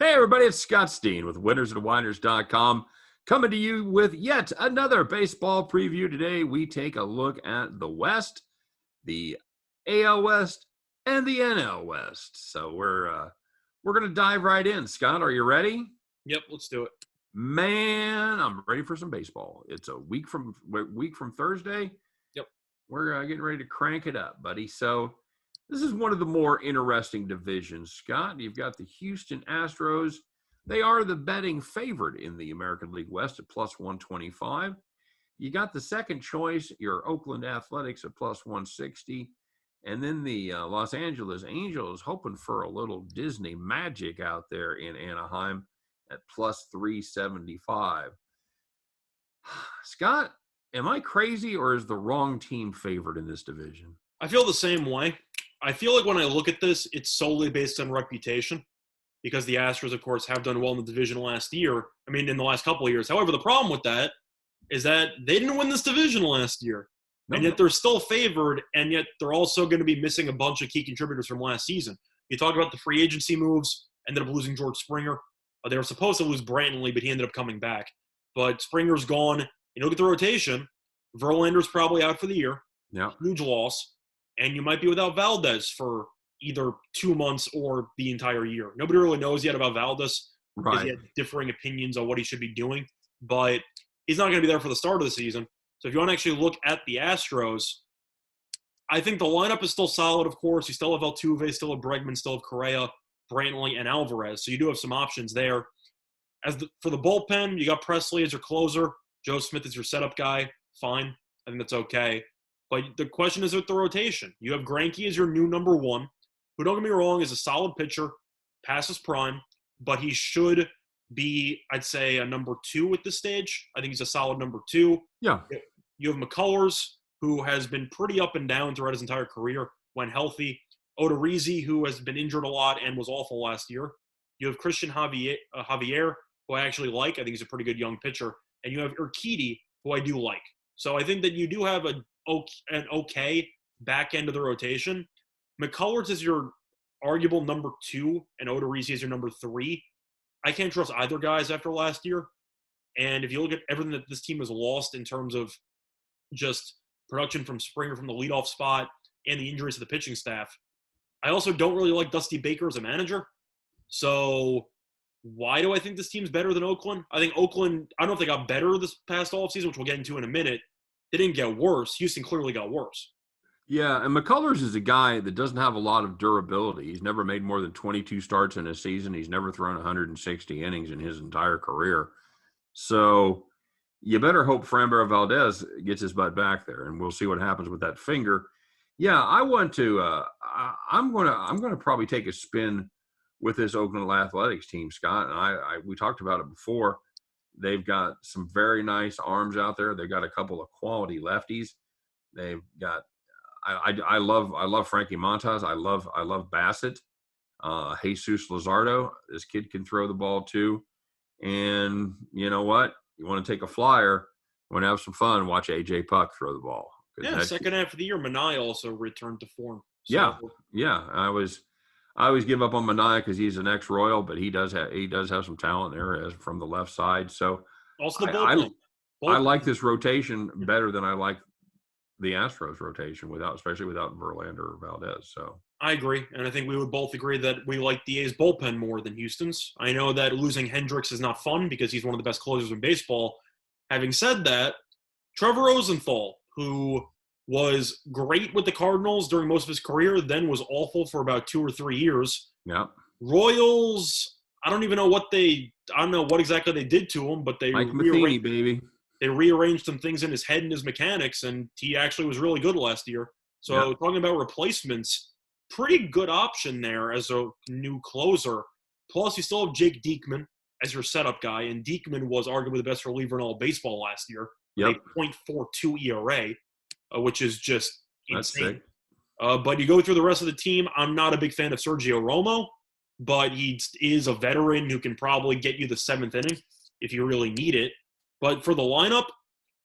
Hey, everybody, it's Scott Steen with winnersandwhiners.com coming to you with yet another baseball preview. Today, we take a look at the West, the AL West, and the NL West. So we're going to dive right in. Scott, are you ready? Yep, let's do it. Man, I'm ready for some baseball. It's a week from Thursday. Yep. We're getting ready to crank it up, buddy. So this is one of the more interesting divisions, Scott. You've got the Houston Astros. They are the betting favorite in the American League West at plus 125. You got the second choice, your Oakland Athletics at plus 160. And then the Los Angeles Angels hoping for a little Disney magic out there in Anaheim at plus 375. Scott, am I crazy or is the wrong team favored in this division? I feel the same way. I feel like when I look at this, it's solely based on reputation because the Astros, of course, have done well in the division last year. I mean, in the last couple of years. However, the problem with that is that they didn't win this division last year. And yet they're still favored, and yet they're also going to be missing a bunch of key contributors from last season. You talk about the free agency moves, ended up losing George Springer. They were supposed to lose Brantley, but he ended up coming back. But Springer's gone. You look at the rotation. Verlander's probably out for the year. Yeah. Huge loss. And you might be without Valdez for either 2 months or the entire year. Nobody really knows yet about Valdez. Right. He had differing opinions on what he should be doing. But he's not going to be there for the start of the season. So if you want to actually look at the Astros, I think the lineup is still solid, of course. You still have Altuve, still have Bregman, still have Correa, Brantley, and Alvarez. So you do have some options there. For the bullpen, you got Presley as your closer. Joe Smith is your setup guy. Fine. I think that's okay. But the question is with the rotation. You have Greinke as your new number one, who, don't get me wrong, is a solid pitcher, past his prime, but he should be, I'd say, a number two at this stage. I think he's a solid number two. Yeah. You have McCullers, who has been pretty up and down throughout his entire career when healthy. Odorizzi, who has been injured a lot and was awful last year. You have Christian Javier, who I actually like. I think he's a pretty good young pitcher. And you have Urquidy, who I do like. So I think that you do have an okay back end of the rotation. McCullers is your arguable number two, and Odorizzi is your number three. I can't trust either guys after last year. And if you look at everything that this team has lost in terms of just production from Springer from the leadoff spot and the injuries to the pitching staff, I also don't really like Dusty Baker as a manager. So why do I think this team's better than Oakland? I think Oakland, I don't know if they got better this past offseason, which we'll get into in a minute. They didn't get worse. Houston clearly got worse. Yeah, and McCullers is a guy that doesn't have a lot of durability. He's never made more than 22 starts in a season. He's never thrown 160 innings in his entire career. So you better hope Framber Valdez gets his butt back there, and we'll see what happens with that finger. Yeah, I want to. I'm gonna probably take a spin with this Oakland Athletics team, Scott. And we talked about it before. They've got some very nice arms out there. They've got a couple of quality lefties. They've got. I love Frankie Montas. I love Bassett. Jesus Luzardo. This kid can throw the ball too. And you know what? You want to take a flyer, you want to have some fun, watch AJ Puck throw the ball. Yeah, second half of the year, Minaya also returned to form. So. Yeah. I always give up on Minaya because he's an ex-Royal, but he does have some talent there as from the left side. So also the bullpen. I like this rotation better than I like the Astros rotation especially without Verlander or Valdez. So I agree, and I think we would both agree that we like the A's bullpen more than Houston's. I know that losing Hendricks is not fun because he's one of the best closers in baseball. Having said that, Trevor Rosenthal, who was great with the Cardinals during most of his career, then was awful for about 2 or 3 years. Yeah. Royals, I don't know what exactly they did to him, but they Mike Matheny, baby. They rearranged some things in his head and his mechanics, and he actually was really good last year. So Talking about replacements, pretty good option there as a new closer. Plus, you still have Jake Diekman as your setup guy, and Diekman was arguably the best reliever in all of baseball last year. Yep. A .42 ERA, which is just insane. That's sick. But you go through the rest of the team, I'm not a big fan of Sergio Romo, but he is a veteran who can probably get you the 7th inning if you really need it. But for the lineup,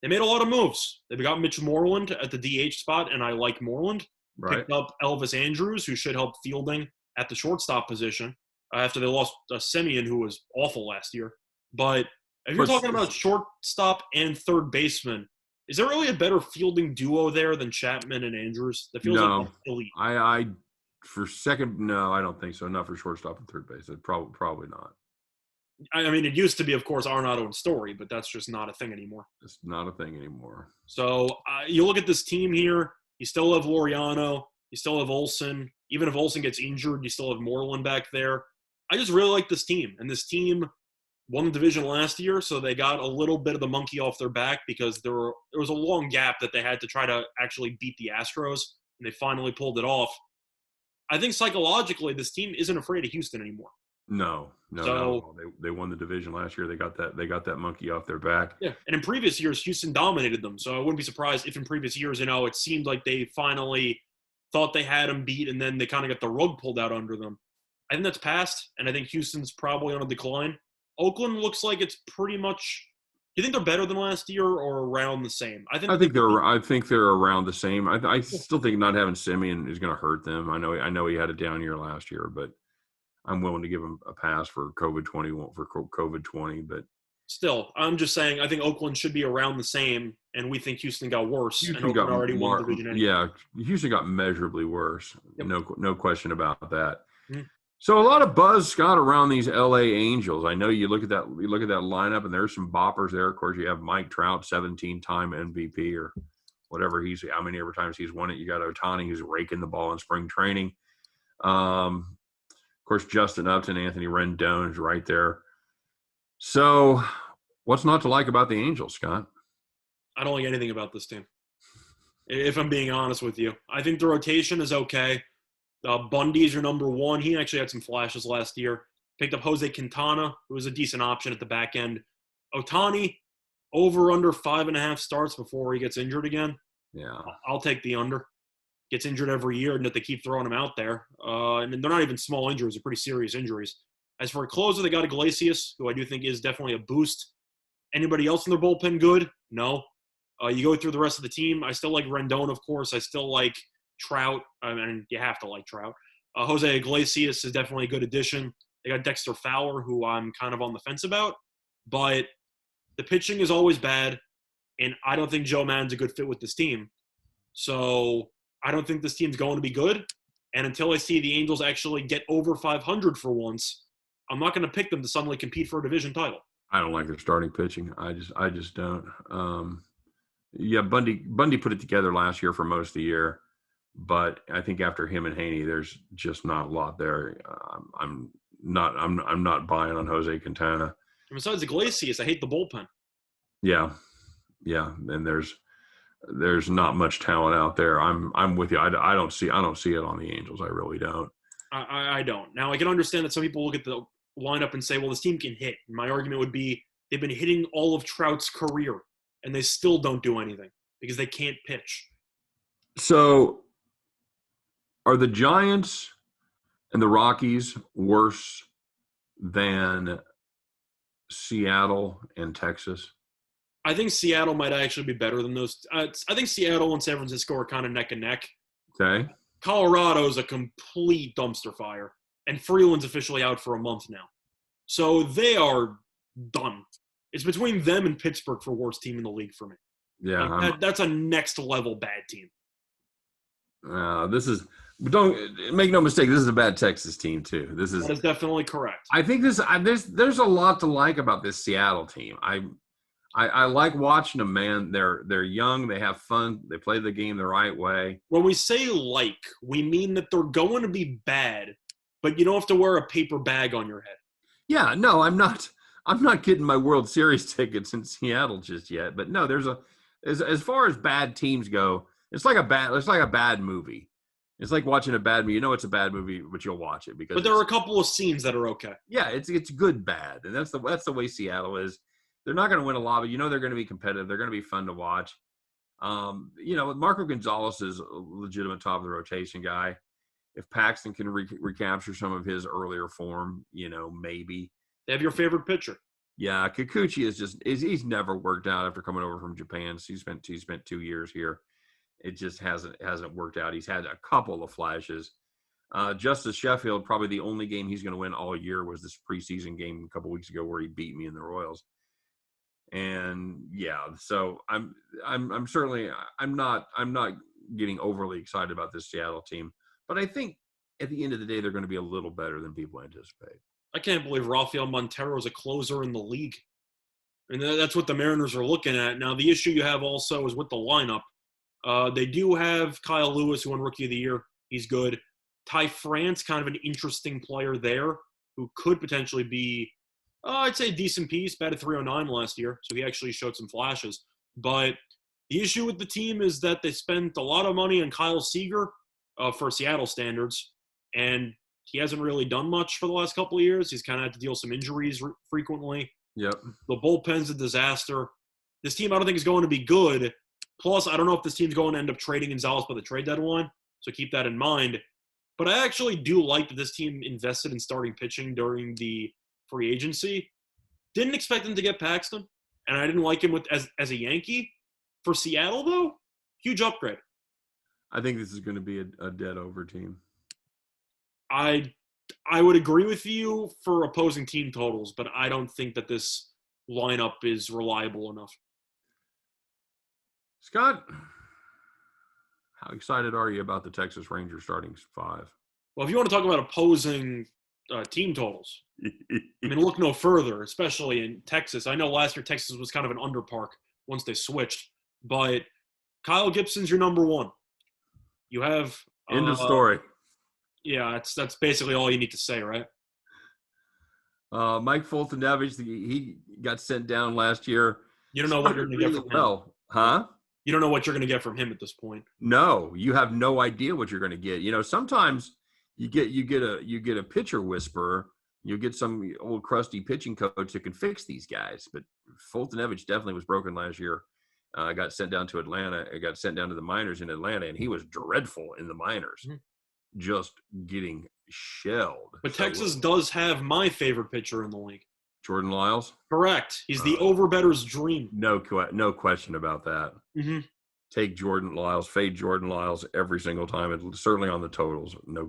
they made a lot of moves. They've got Mitch Moreland at the DH spot, and I like Moreland. Right. Picked up Elvis Andrews, who should help fielding at the shortstop position. after they lost Simeon, who was awful last year. But if you're But talking about shortstop and third baseman, is there really a better fielding duo there than Chapman and Andrews? That feels like no, elite. I for second, no, I don't think so. Not for shortstop and third base. Probably not. I mean, it used to be, of course, Arenado and Story, but that's just not a thing anymore. It's not a thing anymore. So you look at this team here. You still have Laureano. You still have Olsen. Even if Olsen gets injured, you still have Moreland back there. I just really like this team. And this team won the division last year, so they got a little bit of the monkey off their back because there was a long gap that they had to try to actually beat the Astros, and they finally pulled it off. I think psychologically, this team isn't afraid of Houston anymore. No. They won the division last year. They got that monkey off their back. Yeah, and in previous years, Houston dominated them. So I wouldn't be surprised if in previous years, it seemed like they finally thought they had them beat, and then they kind of got the rug pulled out under them. I think that's past, and I think Houston's probably on a decline. Oakland looks like it's pretty much. Do you think they're better than last year or around the same? I think they're around the same. I still think not having Simeon is going to hurt them. I know he had a down year last year, but I'm willing to give him a pass for COVID-20. But still, I'm just saying I think Oakland should be around the same, and we think Houston got worse. And Oakland already won the division. Anyway. Yeah, Houston got measurably worse. Yep. No question about that. Mm-hmm. So a lot of buzz, Scott, around these LA Angels. I know you look at that lineup, and there's some boppers there. Of course, you have Mike Trout, 17-time MVP or whatever how many ever times he's won it. You got Ohtani, who's raking the ball in spring training. Of course, Justin Upton, Anthony Rendon is right there. So what's not to like about the Angels, Scott? I don't like anything about this team, if I'm being honest with you. I think the rotation is okay. Bundy's your number one. He actually had some flashes last year. Picked up Jose Quintana, who was a decent option at the back end. Ohtani, over under 5.5 starts before he gets injured again. Yeah. I'll take the under. Gets injured every year, and that they keep throwing him out there. And they're not even small injuries. They're pretty serious injuries. As for a closer, they got Iglesias, who I do think is definitely a boost. Anybody else in their bullpen good? No. You go through the rest of the team. I still like Rendon, of course. I still like Trout. I mean, you have to like Trout. Jose Iglesias is definitely a good addition. They got Dexter Fowler, who I'm kind of on the fence about. But the pitching is always bad, and I don't think Joe Maddon's a good fit with this team. So I don't think this team's going to be good. And until I see the Angels actually get over 500 for once, I'm not going to pick them to suddenly compete for a division title. I don't like their starting pitching. I just don't. Yeah, Bundy put it together last year for most of the year. But I think after him and Haney, there's just not a lot there. I'm not buying on Jose Quintana. And besides Iglesias, I hate the bullpen. Yeah, and there's not much talent out there. I'm with you. I don't see it on the Angels. I really don't. I don't. Now I can understand that some people look at the lineup and say, well, this team can hit. And my argument would be they've been hitting all of Trout's career, and they still don't do anything because they can't pitch. So, are the Giants and the Rockies worse than Seattle and Texas? I think Seattle might actually be better than those. I think Seattle and San Francisco are kind of neck and neck. Okay. Colorado's a complete dumpster fire, and Freeland's officially out for a month now. So they are done. It's between them and Pittsburgh for worst team in the league for me. Yeah. That's a next level bad team. Don't make no mistake. This is a bad Texas team too. That is definitely correct. I think there's a lot to like about this Seattle team. I like watching them, man. They're young. They have fun. They play the game the right way. When we say like, we mean that they're going to be bad, but you don't have to wear a paper bag on your head. Yeah, no, I'm not getting my World Series tickets in Seattle just yet. But no, as far as bad teams go, it's like a bad movie. It's like watching a bad movie. You know it's a bad movie, but you'll watch it because. But there are a couple of scenes that are okay. Yeah, it's good bad, and that's the way Seattle is. They're not going to win a lot, but you know they're going to be competitive. They're going to be fun to watch. Marco Gonzalez is a legitimate top of the rotation guy. If Paxton can recapture some of his earlier form, maybe. They have your favorite pitcher. Yeah, Kikuchi he's never worked out after coming over from Japan. So he spent 2 years here. It just hasn't worked out. He's had a couple of flashes. Justice Sheffield, probably the only game he's going to win all year was this preseason game a couple weeks ago where he beat me in the Royals. And yeah, so I'm not getting overly excited about this Seattle team, but I think at the end of the day they're going to be a little better than people anticipate. I can't believe Rafael Montero is a closer in the league. And that's what the Mariners are looking at. Now, the issue you have also is with the lineup. They do have Kyle Lewis, who won Rookie of the Year. He's good. Ty France, kind of an interesting player there, who could potentially be, I'd say, a decent piece. Batted .309 last year, so he actually showed some flashes. But the issue with the team is that they spent a lot of money on Kyle Seager for Seattle standards, and he hasn't really done much for the last couple of years. He's kind of had to deal with some injuries frequently. Yep. The bullpen's a disaster. This team, I don't think, is going to be good. Plus, I don't know if this team's going to end up trading Gonzalez by the trade deadline, so keep that in mind. But I actually do like that this team invested in starting pitching during the free agency. Didn't expect them to get Paxton, and I didn't like him as a Yankee. For Seattle, though, huge upgrade. I think this is going to be a dead-over team. I would agree with you for opposing team totals, but I don't think that this lineup is reliable enough. Scott, how excited are you about the Texas Rangers starting 5? Well, if you want to talk about opposing team totals, I mean, look no further, especially in Texas. I know last year Texas was kind of an underpark once they switched, but Kyle Gibson's your number 1. You have end of story. Yeah, that's basically all you need to say, right? Mike Fultonevich, he got sent down last year. You don't know what you're going to get from him. Huh? You don't know what you're going to get from him at this point. No, you have no idea what you're going to get. You know, sometimes you get a pitcher whisperer. You get some old crusty pitching coach that can fix these guys. But Fultonevich definitely was broken last year. Got sent down to Atlanta. Got sent down to the minors in Atlanta, and he was dreadful in the minors. Mm-hmm. Just getting shelled. But Texas does have my favorite pitcher in the league. Jordan Lyles? Correct. He's the over-better's dream. No question about that. Mm-hmm. Take Jordan Lyles, fade Jordan Lyles every single time, and certainly on the totals. No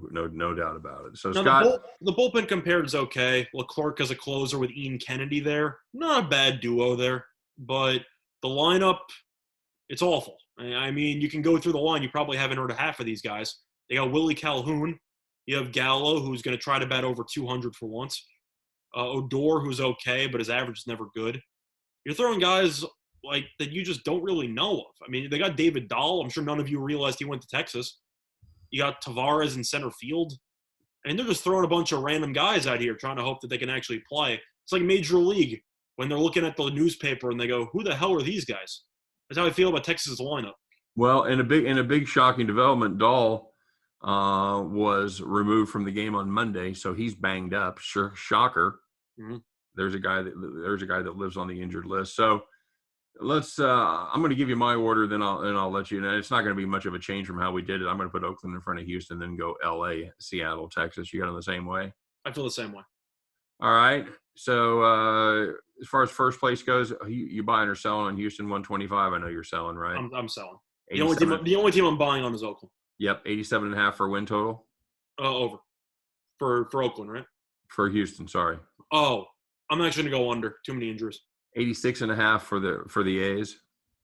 doubt about it. So, now, Scott, the bullpen compared is okay. Leclerc as a closer with Ian Kennedy there. Not a bad duo there. But the lineup, it's awful. I mean, you can go through the line. You probably haven't heard of half of these guys. They got Willie Calhoun. You have Gallo, who's going to try to bat over 200 for once. Odor, who's okay, but his average is never good. You're throwing guys like that you just don't really know of. I mean, they got David Dahl. I'm sure none of you realized he went to Texas. You got Tavares in center field. And they're just throwing a bunch of random guys out here trying to hope that they can actually play. It's like Major League when they're looking at the newspaper and they go, who the hell are these guys? That's how I feel about Texas' lineup. Well, in a big shocking development, Dahl was removed from the game on Monday, so he's banged up. Sure, shocker. Mm-hmm. There's a guy that lives on the injured list. So let's. I'm going to give you my order, then I'll let you know. It's not going to be much of a change from how we did it. I'm going to put Oakland in front of Houston, then go L.A., Seattle, Texas. You got it the same way? I feel the same way. All right. So as far as first place goes, you buying or selling on Houston 125? I know you're selling, right? I'm selling. The only team I'm buying on is Oakland. Yep, 87.5 for win total. Over. For Oakland, right? For Houston, sorry. Oh, I'm actually gonna go under. Too many injuries. 86.5 for the A's.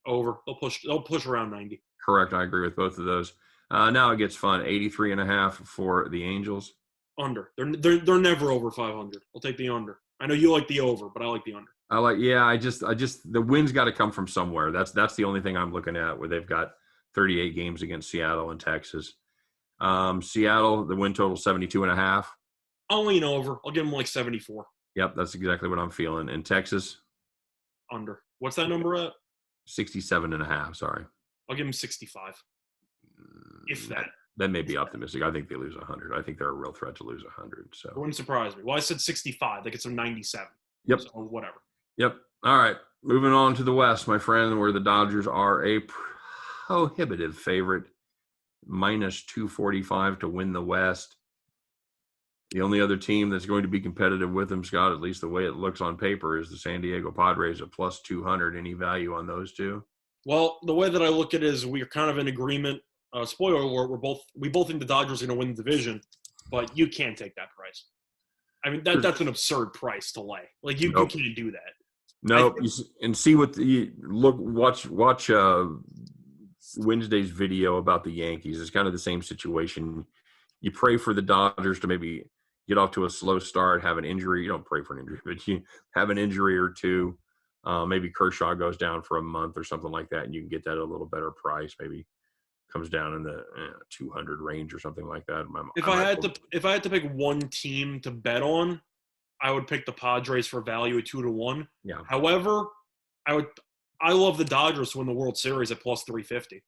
Over. They'll push around 90. Correct. I agree with both of those. Now it gets fun. 83.5 for the Angels. Under. They're never over 500. I'll take the under. I know you like the over, but I like the under. I just the win's got to come from somewhere. That's the only thing I'm looking at, where they've got 38 games against Seattle and Texas. Seattle, the win total 72.5. I'll lean over. I'll give them like 74. Yep, that's exactly what I'm feeling. And Texas? Under. What's that number at? 67.5, sorry. I'll give them 65. If that. That may be optimistic. I think they lose 100. I think they're a real threat to lose 100. So it wouldn't surprise me. Well, I said 65. They get some 97. Yep. So whatever. Yep. All right. Moving on to the West, my friend, where the Dodgers are a prohibitive favorite, minus 245 to win the West. The only other team that's going to be competitive with them, Scott, at least the way it looks on paper, is the San Diego Padres at plus 200. Any value on those two? Well, the way that I look at it is we're kind of in agreement. Spoiler alert: we both think the Dodgers are going to win the division. but you can't take that price. I mean, that's an absurd price to lay. Like, you Nope. can't do that. Nope. And see what watch Wednesday's video about the Yankees. It's kind of the same situation. You pray for the Dodgers to maybe get off to a slow start, have an injury. You don't pray for an injury, but you have an injury or two. Maybe Kershaw goes down for a month or something like that, and you can get that at a little better price. Maybe comes down in the 200 range or something like that. If I had to pick one team to bet on, I would pick the Padres for value at 2-1. Yeah. However, I love the Dodgers to win the World Series at plus 350.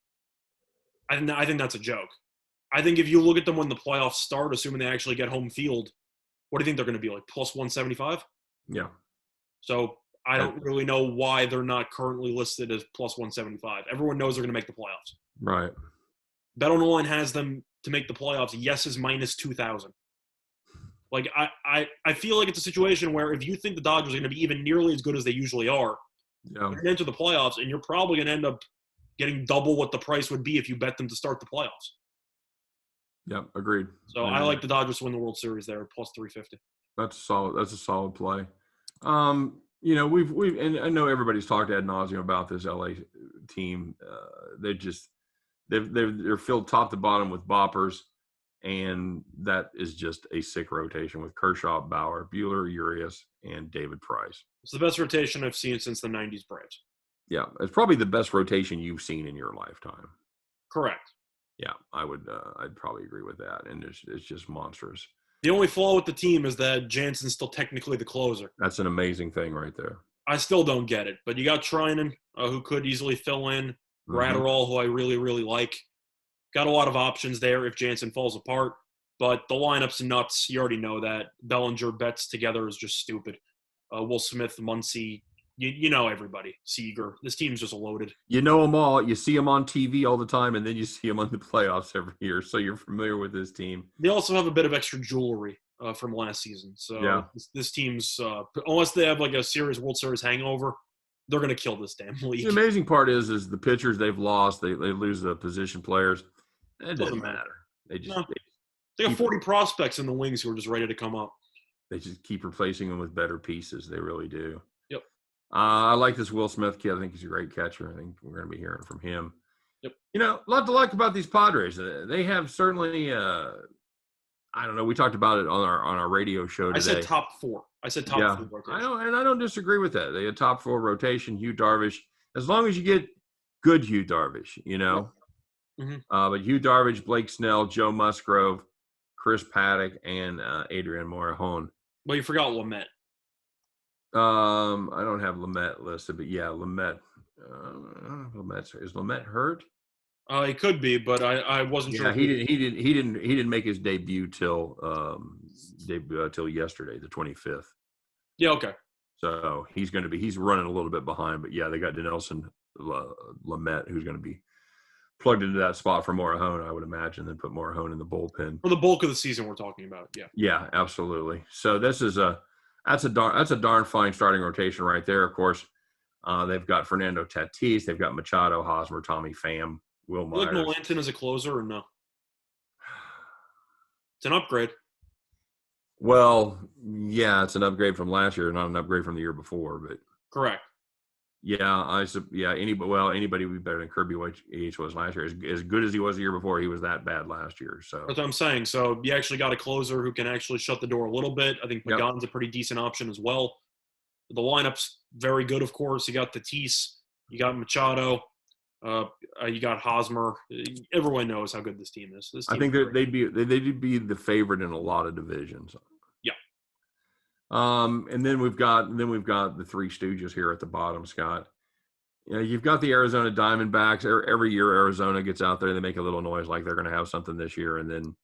I think that's a joke. I think if you look at them when the playoffs start, assuming they actually get home field, what do you think they're going to be, like plus 175? Yeah. So I don't really know why they're not currently listed as plus 175. Everyone knows they're going to make the playoffs. Right. Bet Online has them to make the playoffs. Yes is minus 2,000. Like, I feel like it's a situation where if you think the Dodgers are going to be even nearly as good as they usually are, Yeah. you enter the playoffs, and you're probably going to end up getting double what the price would be if you bet them to start the playoffs. Yeah. Agreed. So I like the Dodgers to win the World Series there at plus 350. That's a solid play. We've and I know everybody's talked ad nauseum about this LA team. They're filled top to bottom with boppers, and that is just a sick rotation with Kershaw, Bauer, Buehler, Urias, and David Price. It's the best rotation I've seen since the 90s Braves. Yeah, it's probably the best rotation you've seen in your lifetime. Correct. Yeah, I'd probably agree with that, and it's just monstrous. The only flaw with the team is that Jansen's still technically the closer. That's an amazing thing right there. I still don't get it, but you got Trinan, who could easily fill in, Gratterall, who I really, really like. Got a lot of options there if Jansen falls apart, but the lineup's nuts. You already know that. Bellinger, Betts together is just stupid. Will Smith, Muncy, you know everybody. Seager. This team's just loaded. You know them all. You see them on TV all the time, and then you see them on the playoffs every year, so you're familiar with this team. They also have a bit of extra jewelry from last season. So this team's, unless they have like a World Series hangover, they're going to kill this damn league. The amazing part is the pitchers they've lost. They lose the position players. It doesn't matter. They got 40 prospects in the wings who are just ready to come up. They just keep replacing them with better pieces. They really do. Yep. I like this Will Smith kid. I think he's a great catcher. I think we're going to be hearing from him. Yep. A lot to like about these Padres. They have certainly. I don't know. We talked about it on our radio show today. I said top four. I said top 4 rotation. I don't disagree with that. They had top 4 rotation. Hugh Darvish, as long as you get good Hugh Darvish, Mm-hmm. But Hugh Darvish, Blake Snell, Joe Musgrove, Chris Paddock, and Adrian Morejon. Well, you forgot Lamet. I don't have Lamet listed, but yeah, Lamet. I don't know if is Lamet hurt? He could be, but I wasn't sure. Yeah, he didn't make his debut till yesterday, the 25th. Yeah, okay. So he's running a little bit behind, but yeah, they got Dinelson Lamet, who's going to be plugged into that spot for Morejon, I would imagine, then put Morejon in the bullpen for the bulk of the season. We're talking about, yeah. Yeah, absolutely. So this is that's a darn fine starting rotation right there. Of course, they've got Fernando Tatis, they've got Machado, Hosmer, Tommy Pham, Will Myers. You like Melanson as a closer or no? It's an upgrade. Well, yeah, it's an upgrade from last year, not an upgrade from the year before, but correct. Yeah, anybody would be better than Kirby H was last year. As good as he was the year before, he was that bad last year. So that's what I'm saying. So you actually got a closer who can actually shut the door a little bit. I think Pagan's a pretty decent option as well. The lineup's very good, of course. You got Tatis, you got Machado, you got Hosmer. Everyone knows how good this team is. I think they'd be the favorite in a lot of divisions. And then we've got the Three Stooges here at the bottom, Scott. You've got the Arizona Diamondbacks. Every year Arizona gets out there, they make a little noise like they're going to have something this year, and then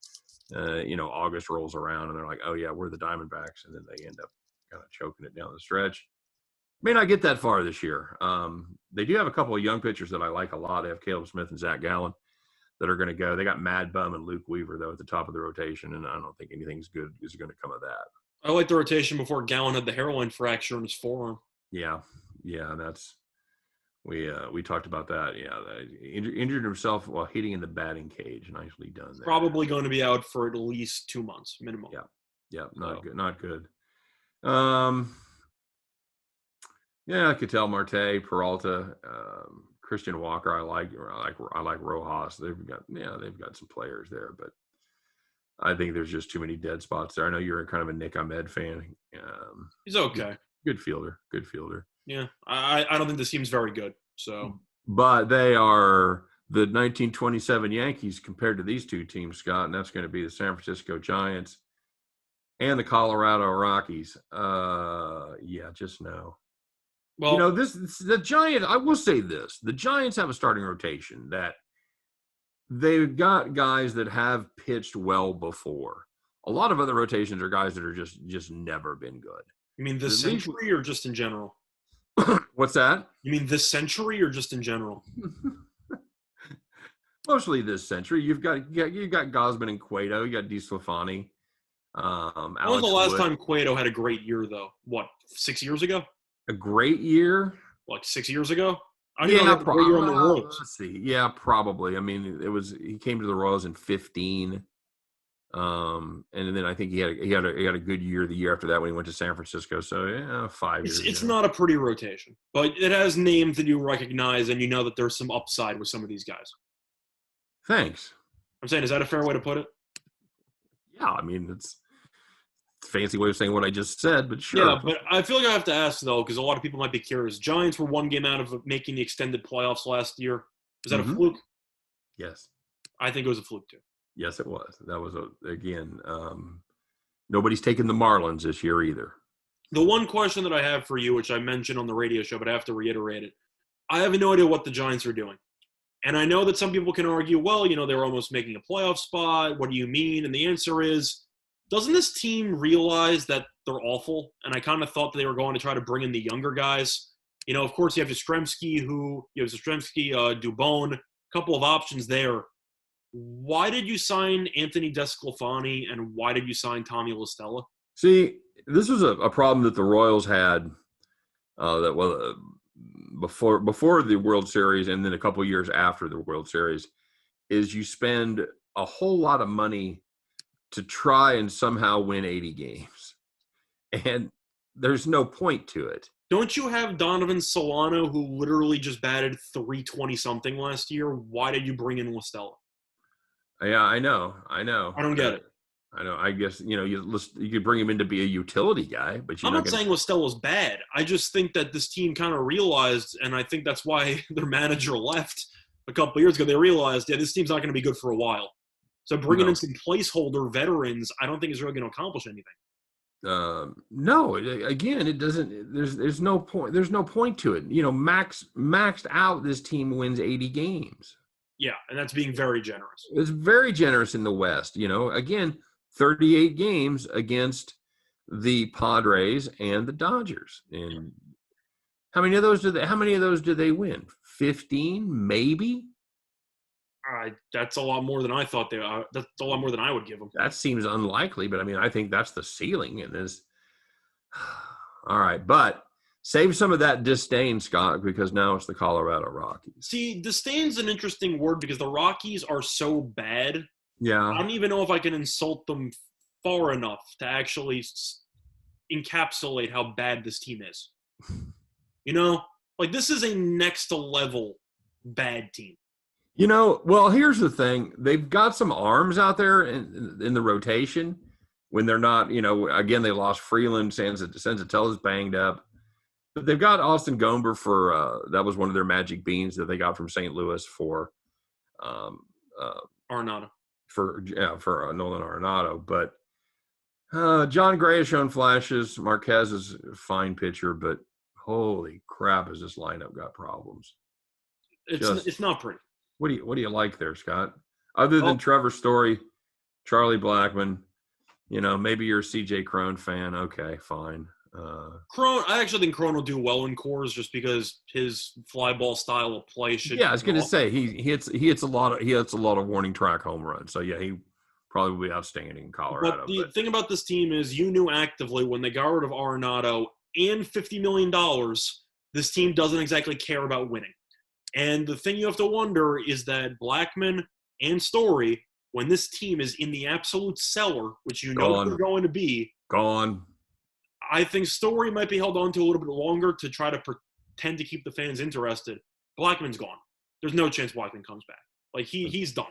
August rolls around and they're like, oh yeah, we're the Diamondbacks, and then they end up kind of choking it down the stretch. May not get that far this year. They do have a couple of young pitchers that I like a lot. They have Caleb Smith and Zach Gallen that are going to go. They got Mad Bum and Luke Weaver though at the top of the rotation, and I don't think anything's good is going to come of that. I like the rotation before Gallen had the hairline fracture in his forearm. Yeah, that's We talked about that. Yeah, injured himself while hitting in the batting cage. Nicely done there. Probably going to be out for at least 2 months minimum. Yeah, not good. Not good. Yeah, Ketel Marte, Peralta, Christian Walker. I like Rojas. They've got some players there, but I think there's just too many dead spots there. I know you're kind of a Nick Ahmed fan. He's okay. Good fielder. Yeah, I don't think this team's very good. So, but they are the 1927 Yankees compared to these two teams, Scott, and that's going to be the San Francisco Giants and the Colorado Rockies. Just no. Well, the Giants. I will say this: the Giants have a starting rotation that they've got guys that have pitched well before. A lot of other rotations are guys that are just never been good. You mean this century or just in general? What's that? You mean this century or just in general? Mostly this century. You've got Gausman and Cueto. You got DeSclafani. When was the last time Cueto had a great year, though? What, 6 years ago? A great year? Like 6 years ago? Probably. Let's see. Yeah, probably. I mean, he came to the Royals in 2015. And then I think he had a good year the year after that when he went to San Francisco. So yeah, 5 years. It's not a pretty rotation, but it has names that you recognize, and you know that there's some upside with some of these guys. Thanks. I'm saying, is that a fair way to put it? Yeah, I mean it's a fancy way of saying what I just said, but sure. Yeah, but I feel like I have to ask though, because a lot of people might be curious. Giants were 1 game out of making the extended playoffs last year. Was that a fluke? Yes. I think it was a fluke too. Yes, it was. That was nobody's taking the Marlins this year either. The one question that I have for you, which I mentioned on the radio show, but I have to reiterate it. I have no idea what the Giants are doing. And I know that some people can argue, well, they were almost making a playoff spot. What do you mean? And the answer is, doesn't this team realize that they're awful? And I kind of thought that they were going to try to bring in the younger guys. Of course, you have Yastrzemski, Dubon, a couple of options there. Why did you sign Anthony DeSclafani, and why did you sign Tommy La Stella? See, this was a problem that the Royals had before the World Series and then a couple of years after the World Series, is you spend a whole lot of money to try and somehow win 80 games. And there's no point to it. Don't you have Donovan Solano, who literally just batted .320-something last year? Why did you bring in La Stella? Yeah, I know. I don't get it. I know. I guess, you could bring him in to be a utility guy, but I'm not saying La Stella's bad. I just think that this team kind of realized, and I think that's why their manager left a couple of years ago. They realized, this team's not going to be good for a while. So bringing in some placeholder veterans, I don't think is really going to accomplish anything. No, again, it doesn't. There's no point. There's no point to it. Maxed out, this team wins 80 games. Yeah, and that's being very generous. It's very generous in the West. Again, 38 games against the Padres and the Dodgers. And how many of those do they win? 15, maybe. That's a lot more than I thought that's a lot more than I would give them. That seems unlikely, but I think that's the ceiling. And this. All right, but save some of that disdain, Scott, because now it's the Colorado Rockies. See, disdain's an interesting word because the Rockies are so bad. Yeah. I don't even know if I can insult them far enough to actually encapsulate how bad this team is. This is a next level bad team. Well, here's the thing. They've got some arms out there in the rotation when they're not, again, they lost Freeland, Senzatella's banged up. But they've got Austin Gomber for that was one of their magic beans that they got from St. Louis for Arenado. For Nolan Arenado. But John Gray has shown flashes. Marquez is a fine pitcher, but holy crap, has this lineup got problems? It's not pretty. What do you like there, Scott? Other than Trevor Story, Charlie Blackmon, maybe you're a CJ Cron fan. Okay, fine. Cron, I actually think Cron will do well in Coors just because his fly ball style of play should. Yeah, I was going to say he hits a lot of warning track home runs. So yeah, he probably will be outstanding in Colorado. But the thing about this team is, you knew actively when they got rid of Arenado and $50 million this team doesn't exactly care about winning. And the thing you have to wonder is that Blackman and Story, when this team is in the absolute cellar, which you know they're going to be, gone. I think Story might be held on to a little bit longer to try to pretend to keep the fans interested. Blackman's gone. There's no chance Blackman comes back. Like, he's done.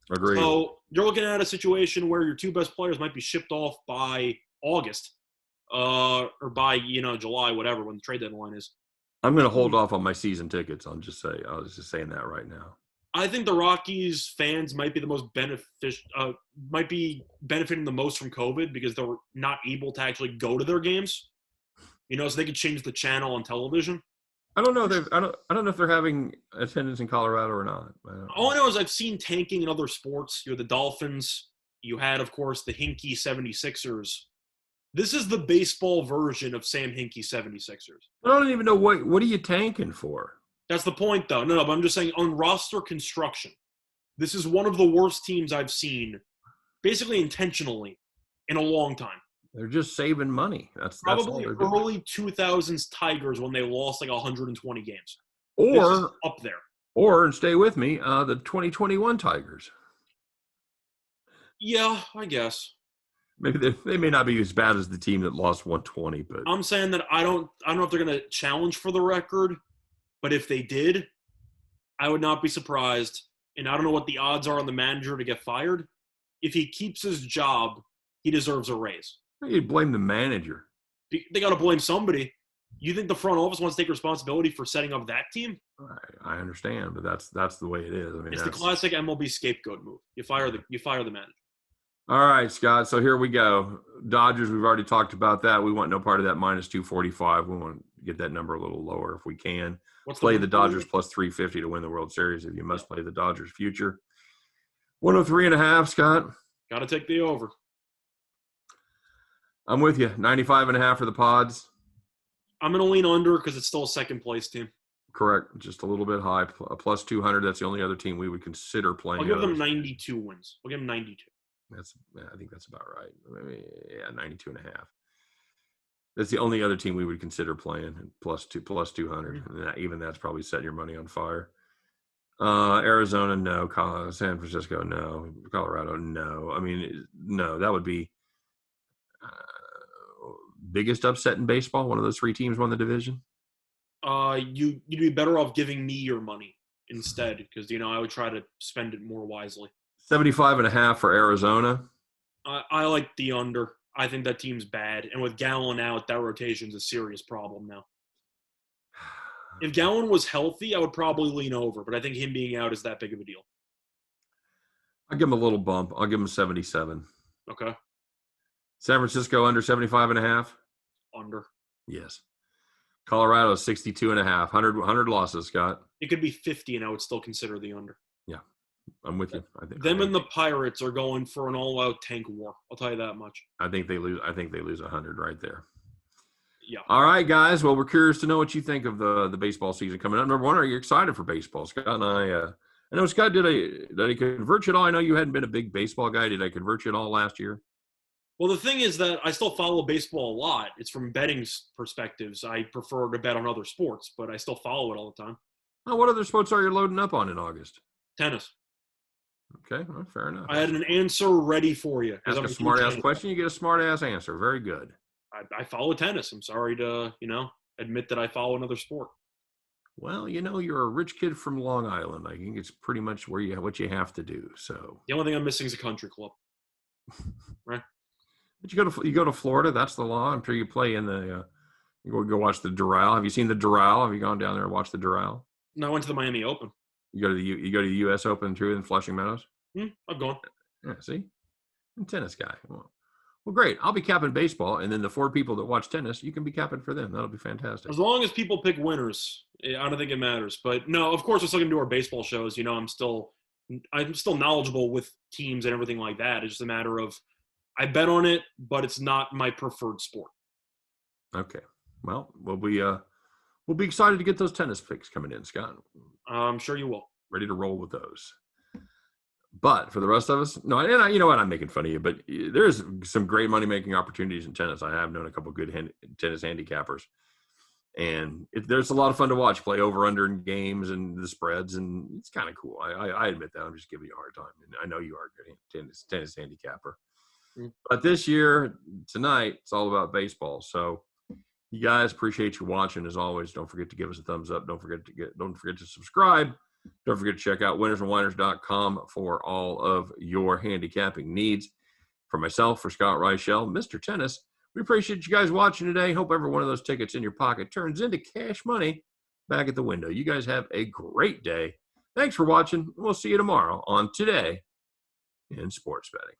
Agreed. So you're looking at a situation where your two best players might be shipped off by August or by, July, whatever, when the trade deadline is. I'm going to hold off on my season tickets. I was just saying that right now. I think the Rockies fans might be the most might be benefiting the most from COVID because they're not able to actually go to their games. So they could change the channel on television. I don't know. I don't know if they're having attendance in Colorado or not. All I know is I've seen tanking in other sports. You had the Dolphins. You had, of course, the Hinkie 76ers. This is the baseball version of Sam Hinkie 76ers. I don't even know what are you tanking for? That's the point, though. No, but I'm just saying on roster construction, this is one of the worst teams I've seen, basically intentionally, in a long time. They're just saving money. That's probably early 2000s Tigers when they lost like 120 games. Or up there. Or, and stay with me, the 2021 Tigers. Yeah, I guess. Maybe they may not be as bad as the team that lost 120, but I'm saying that I don't know if they're going to challenge for the record, but if they did, I would not be surprised. And I don't know what the odds are on the manager to get fired. If he keeps his job, he deserves a raise. You'd blame the manager. They got to blame somebody. You think the front office wants to take responsibility for setting up that team? I understand, but that's the way it is. I mean, it's the classic MLB scapegoat move. You fire the manager. All right, Scott. So here we go. Dodgers. We've already talked about that. We want no part of that minus 245. We want to get that number a little lower if we can. Play the Dodgers plus 350 to win the World Series. If you must play the Dodgers future. 103.5, Scott. Got to take the over. I'm with you. 95.5 for the Pods. I'm going to lean under because it's still a second place team. Correct. Just a little bit high. Plus 200. That's the only other team we would consider playing. I'll give them 92 wins. I'll give them 92. I think that's about right. Yeah, 92.5. That's the only other team we would consider playing. Plus 200. Mm-hmm. Even that's probably setting your money on fire. Arizona, no. San Francisco, no. Colorado, no. I mean, no. That would be biggest upset in baseball. One of those three teams won the division. You'd be better off giving me your money instead because I would try to spend it more wisely. 75.5 for Arizona. I like the under. I think that team's bad, and with Gallen out, that rotation's a serious problem now. If Gallen was healthy, I would probably lean over, but I think him being out is that big of a deal. I'll give him a little bump. I'll give him 77. Okay. San Francisco under 75.5. Under. Yes. Colorado 62.5. 100 losses, Scott. It could be 50, and I would still consider the under. Yeah, I'm with you. I think and the Pirates are going for an all-out tank war. I'll tell you that much. I think they lose 100 right there. Yeah. All right, guys. Well, we're curious to know what you think of the baseball season coming up. Number one, are you excited for baseball? Scott and I know, Scott, did I convert you at all? I know you hadn't been a big baseball guy. Did I convert you at all last year? Well, the thing is that I still follow baseball a lot. It's from betting perspectives. I prefer to bet on other sports, but I still follow it all the time. Oh, what other sports are you loading up on in August? Tennis. Okay, well, fair enough. I had an answer ready for you. Ask a smart-ass question, you get a smart-ass answer. Very good. I follow tennis. I'm sorry to, admit that I follow another sport. Well, you're a rich kid from Long Island. I think it's pretty much what you have to do. So the only thing I'm missing is a country club. Right? But you go to Florida. That's the law. I'm sure you play in the. You go watch the Doral. Have you seen the Doral? Have you gone down there and watched the Doral? No, I went to the Miami Open. You go to the U.S. Open too in Flushing Meadows. I've gone. Yeah, see, I'm a tennis guy. Well, great. I'll be capping baseball, and then the 4 people that watch tennis, you can be capping for them. That'll be fantastic. As long as people pick winners, I don't think it matters. But no, of course, we're still going to do our baseball shows. I'm still knowledgeable with teams and everything like that. It's just a matter of I bet on it, but it's not my preferred sport. Okay. Well, we'll be excited to get those tennis picks coming in, Scott. I'm sure you will. Ready to roll with those. But for the rest of us, no, and you know what? I'm making fun of you, but there's some great money-making opportunities in tennis. I have known a couple good tennis handicappers. And there's a lot of fun to watch, play over under in games and the spreads, and it's kind of cool. I admit that. I'm just giving you a hard time, and I know you are a good tennis handicapper. Mm. But this year, tonight, it's all about baseball. So you guys, appreciate you watching. As always, don't forget to give us a thumbs up. Don't forget to subscribe. Don't forget to check out winnersandwhiners.com for all of your handicapping needs. For myself, for Scott Reichel, Mr. Tennis, we appreciate you guys watching today. Hope every one of those tickets in your pocket turns into cash money back at the window. You guys have a great day. Thanks for watching. We'll see you tomorrow on Today in Sports Betting.